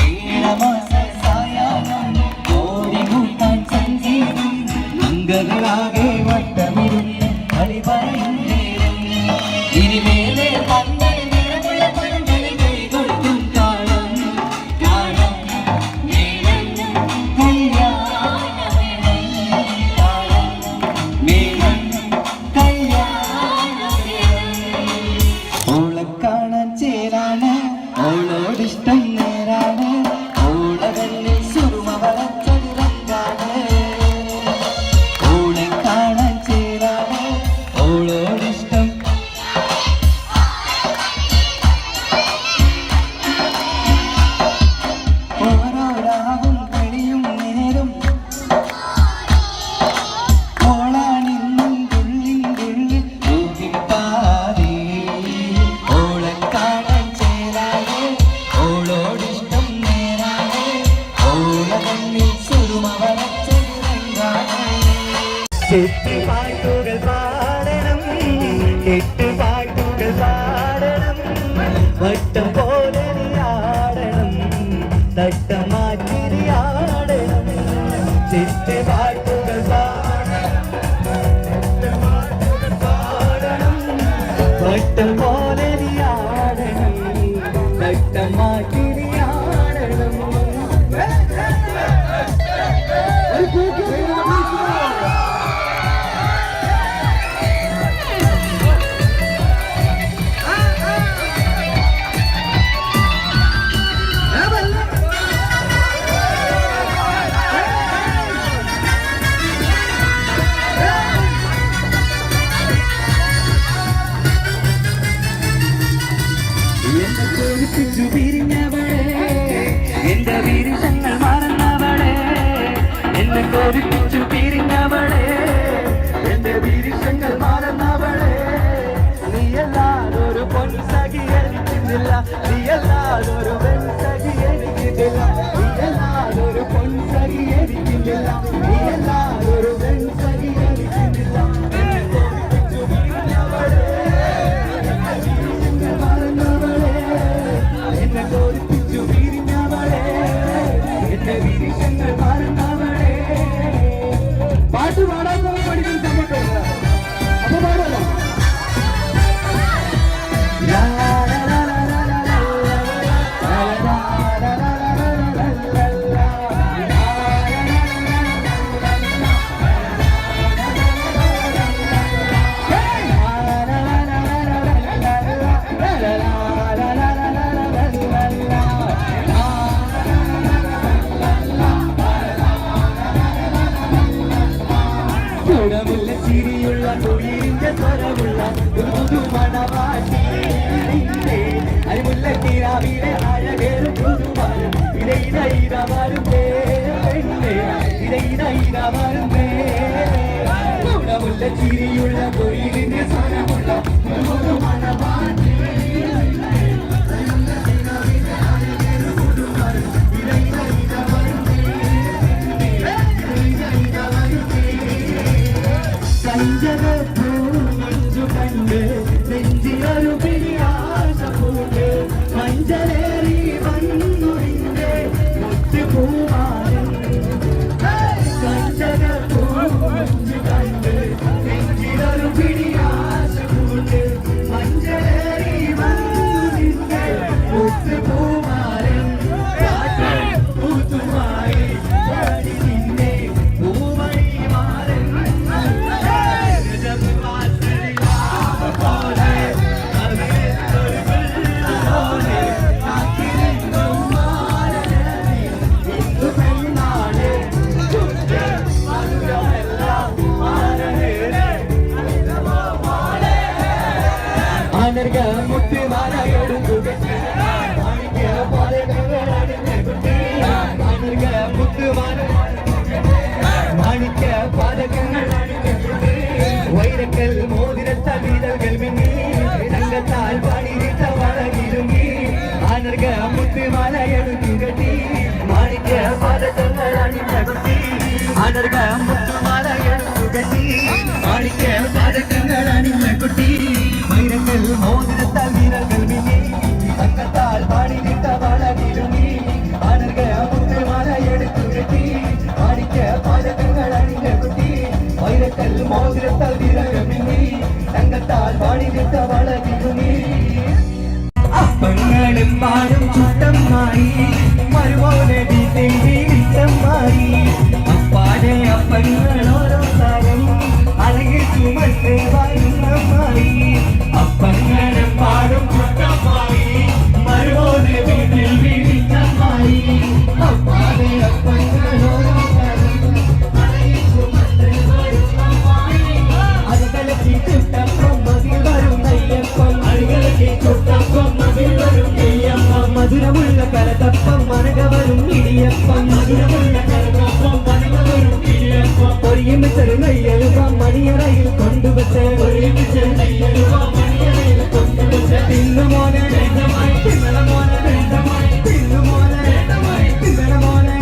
ഏഴമാസ സായാഹ്നം ഓടികൂട്ടാൻ സംഗീതം അംഗങ്ങളാകെ വട്ടമിരുന്ന് കളി പറയും നേരം ഇനിമേലെ പന്തൽ നിറമുള്ള പന്തലിൽ കൈകൊടുക്കും കാലം കാലം മേളം ഓളെ കാണാൻ ചേരാണ് ഓളോടിഷ്ടം നേരാണ് ഓളവെല്ലിൽ സുറുമ വളച്ചൊരുറങ്കാണ് ഓളെ കാണാൻ ചേരാണ് ഓളോടിഷ്ടം ഓരോ രാവും കഴിയും നേരം ഓളാണിന്നും തുള്ളിൻ തുള്ളിൽ ൂഹിപ്പാതേ ഓളെ കാണാൻ ചേരാതെ ഓളോടിഷ്ടം നേരാതെ ഓളവെള്ളിൽ സുറുമ വളച്ചൊരുറങ്കാണ് പാട്ടുകൾ പാടണം പാട്ടുകൾ പാടണം വട്ടം പോലെ ആടണം തട്ടം മാറ്റി ആടണം പാട്ടുകൾ പാടണം വട്ടം പോലെ ആടണം തട്ടം മാറ്റി ആടണം എന്നെ തോൽപ്പിച്ചു പിരിഞ്ഞവളെ എന്റെ വിരുഷങ്ങൾ മറന്നവളെ എന്നെ തോൽപ്പിച്ചു പിരിഞ്ഞവളെ എന്റെ വിരുഷങ്ങൾ മറന്നവളെ നീയല്ലാതൊരു പൊൻസഖി എനിക്കുന്നില്ല നീയല്ലാതൊരു പെൺസഖി എനിക്കുന്നില്ല നീയല്ലാതൊരു പൊൻസഖി എനിക്കുന്നില്ല നീയല്ലാതൊരു പെൺസഖി എനിക്കുന്നില്ല എന്നെ തോൽപ്പിച്ചു പിരിഞ്ഞവളെ എന്നെ തോൽപ്പിച്ചു പിരിഞ്ഞവളെ എന്റെ വിരിശങ്ങൾ മറന്നവളെ പാട്ട് പാടാൻ പഠിക്കാൻ സമ്മതമില്ല അപ്പൊ പാടല്ലോ ഗുണമുള്ള ചിരിയുള്ള തൊഴിലിന്റെ സ്വരമുള്ള പുതു മണവാട്ടി അരിമുല്ല തീരാവിലെ അഴകേറും പുതുവാനും ഇടയിടയിടവാരും ഇടയിടയിടവാരും ഗുണമുള്ള ചിരിയുള്ള തൊഴിലിന്റെ സ്വരമുള്ള പുതു മണവാട്ടി മഞ്ചു കണ്ട് നെഞ്ചിലൊരു പിരിയാശ പൂണ്ട് മഞ്ചലേറി വന്നു നിന്റെ മുത്തുപൂമാരൻ മഞ്ചു കണ്ട് നെഞ്ചിലൊരു പിരിയാശ പൂണ്ട് മഞ്ചലേറി വന്നു നിന്റെ മുത്തുപൂമാരൻ പൂത്തുമായി നിന്നെ പൂമണി മാരൻ മുത്തുമാല എടുക്കുക മുത്തുമാല മാണിക്ക പാതകങ്ങൾ വൈരക്കൽ മോതിരത്ത വീരകൾ മിന്നി തങ്കത്താൽ പാടിയിട്ട വളകിരുങ്ങി ആനർക മുത്തുമാല എടുക്കുകട്ടി മാണിക്ക പാതകങ്ങൾ അണിഞ്ഞകുട്ടി ആനർക മുത്തുമാല എടുക്കുകട്ടി മാണിക്ക പാതകങ്ങൾ അപ്പങ്ങളും പാലും ചുട്ടമ്മായി മരുമോനെ വീട്ടിൽ വീഴ്ചമ്മായി അപ്പാടെ അപ്പങ്ങൾ ഓരോ താരം അഴകിൽ ചുമട്ട് വരുന്നമ്മായി അപ്പങ്ങളും പാലും ചുട്ടമ്മായി മരുമോനെ വീട്ടിൽ വീഴ്ചമ്മായി അപ്പാടെ അപ്പങ്ങൾ ഓരോ താരം അഴകിൽ ചുമട്ട് വരുന്നമ്മായി അഴകലക്കി ചുട്ടപ്പം മതിൽ വരും നെയ്യപ്പം അഴകലക്കി ചുട്ടപ്പം മതിൽ വരും നെയ്യപ്പം മധുരമുള്ള കലതപ്പം മനക വരും ഇടിയപ്പം മധുരമുള്ള കലതപ്പം മനക വരും ഇടിയപ്പം ഒരുമിച്ചൊരു നെയ്യലുപ്പം മണിയറയിൽ കൊണ്ടുവച്ച് ഒരുമിച്ച് നെയ്യലുപ്പം മണിയറയിൽ കൊണ്ടുവച്ച് തിന്നുമോനെ തിന്നണ മോനെ തിന്നുമോനെ തിന്നണ മോനെ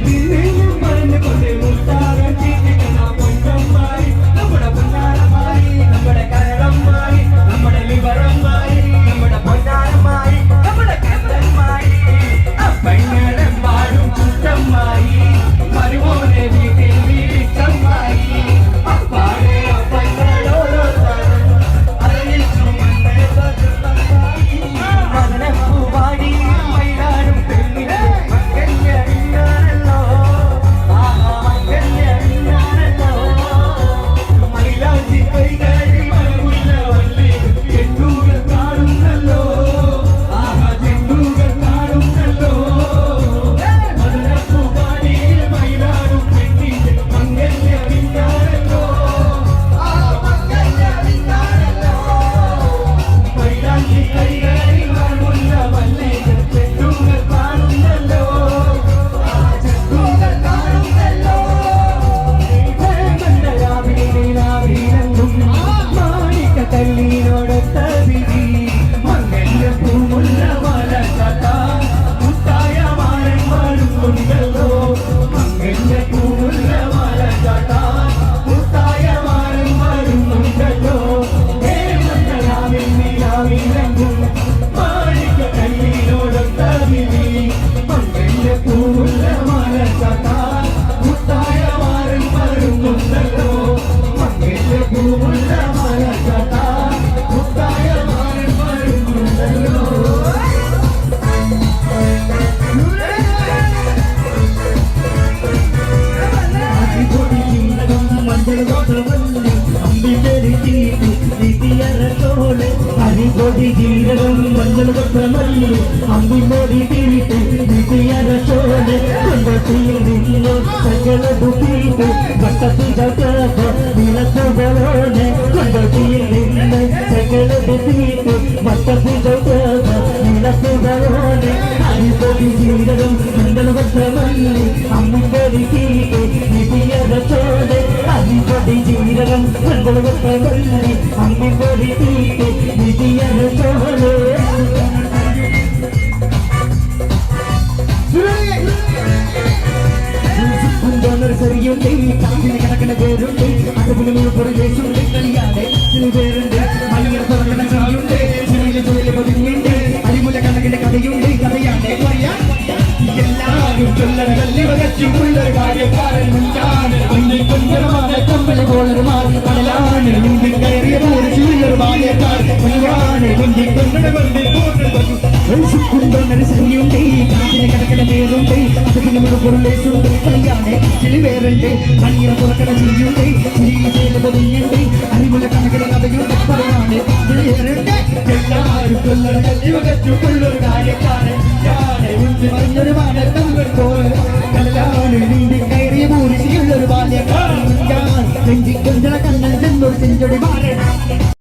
തിന്നും പറഞ്ഞു കൊണ്ട് മുട്ടാകെ ചീറ്റിക്കുന്ന പൊന്നമ്മായി നമ്മുടെ പൊന്നാരമായി നമ്മുടെ കരളമ്മായി നമ്മുടെ ലിവറമ്മായി നമ്മുടെ പൊന്നാരമായി നമ്മുടെ കരളമ്മായി അപ്പങ്ങളും പാടും ചുട്ടമ്മായി മരുമോനെ വീട്ടിൽ വീഴ്ചമ്മായി അപ്പാടെ അപ്പങ്ങളോരോ അറിയിച്ചു മദനപ്പൂവാടി മൈലാടും പെണ്ണിന് മംഗല്യാണല്ലോ മംഗല്യാണല്ലോ മൈലാഞ്ചി കൈകാരി മരമുള്ള വള്ളി ചെണ്ടുകൾ കാണുന്നല്ലോ ചെണ്ടുകൾ കാണുന്നല്ലോ മദനപ്പൂവാടി മൈലാടും പെണ്ണിന് മംഗല്യാണല്ലോ മംഗല്യാണല്ലോ മൈലാഞ്ചി കൈകാരി മരമുള്ള വള്ളി ചെണ്ടുകൾ കാണുന്നല്ലോ ചെണ്ടുകൾ കാണുന്നല്ലോ മാണിക്ക കല്ലിനോടൊത്ത വിധി മംഗല്യ പൂമുള്ള മലകഥ മുത്തായ മാരന്മാരും കൊണ്ടല്ലോ മംഗല്യ പൂമുള്ള മലകഥ മുത്തായ മാരന്മാരും കൊണ്ടല്ലോ മംഗളാവിൽ നിലാവിലങ്ങും മാണിക്ക കല്ലിനോടൊത്ത വിധി മംഗല്യ പൂമുള്ള മലകഥ മുത്തായ മാരന്മാരും കൊണ്ടല്ലോ മംഗല്യ പൂമുള്ള മലകഥ മുത്തായ മാരന്മാരും കൊണ്ടല്ലോ അടിപൊളി ചിന്തകം മഞ്ചൾ ഗോത്രമല്ലി അമ്പിന്റെ തീരത്തോടെ അടിപൊളി ജീരകം മഞ്ചൾ ഗോത്രമല്ലി അമ്പിന്റെ തീരത്തോടെ കൊണ്ടത്തിയിൽ നിന്നു സകലതു തീർത്ത് വട്ടത്തിൻ്റെ വിളക്കുകളോടെ കൊണ്ടത്തിയിൽ നിന്ന് സകലതു തീർത്ത് വട്ടത്തിൻ്റെ വിളക്കുകളോടെ അടിപൊളി ജീരകം മഞ്ചൾ ഗോത്രമല്ലി അമ്പിന്റെ തീരത്തോടെ അടിപൊളി ജീരകം മഞ്ചൾ ഗോത്രമല്ലി അമ്പിന്റെ തീരത്തോടെ നഴ്സറിയുണ്ട് കാറ്റിന് കണക്കിന് പേരുണ്ട് അതുപോലെ പുറകേശുണ്ട് കളിയാതെ പേരുണ്ട് മലയാള തുറക്കണ ചായുണ്ട് ചിലയിലെ തൊഴിൽ പതിഞ്ഞുണ്ട് അരിമുല കണക്കിന്റെ കഥയുണ്ട് കഥയാണേ പറയാ എല്ലാവരും ചൊല്ലണ കല്ലി വകച്ചുള്ളൊരു കാര്യക്കാരൻ മുൻകാണ് കൊഞ്ചരമാണ് കമ്പളി പോലൊരു മാറി കടലാണ് മുമ്പിൽ കയറിയ പോലെ ചില്ലൊരു ബാല്യക്കാർ കൊല്ലാണ് കൊഞ്ചി കൊണ്ടട കൊണ്ടിൽ നഴ്സറിയുണ്ട് കാറ്റിന് കണക്കിന പേരുണ്ട് അതുപോലെ പുറകേശുണ്ട് കളിയാണേ ചില പേരുണ്ട് മണിയറ തുറക്കണ ചിരിയുണ്ട് ചിരിയിലെ പതിഞ്ഞുണ്ട് അരിമുല കണക്കിന് കഥയുണ്ട് പറയാന് എല്ലാവരും കൊല്ലണ കല്ലി വകച്ചുള്ളൊരു കാര്യക്കാരൻ പറഞ്ഞൊരു മാനത്തങ്ങൾ പോലെ കടലാണ് നീന്തി കയറിയ പൂരിശിയുള്ളൊരു ബാല്യക്കാരൻ നെഞ്ചിക്കൊഞ്ച കണ്ണൻ ചെന്നൊരു ചെഞ്ചൊടി മാറണം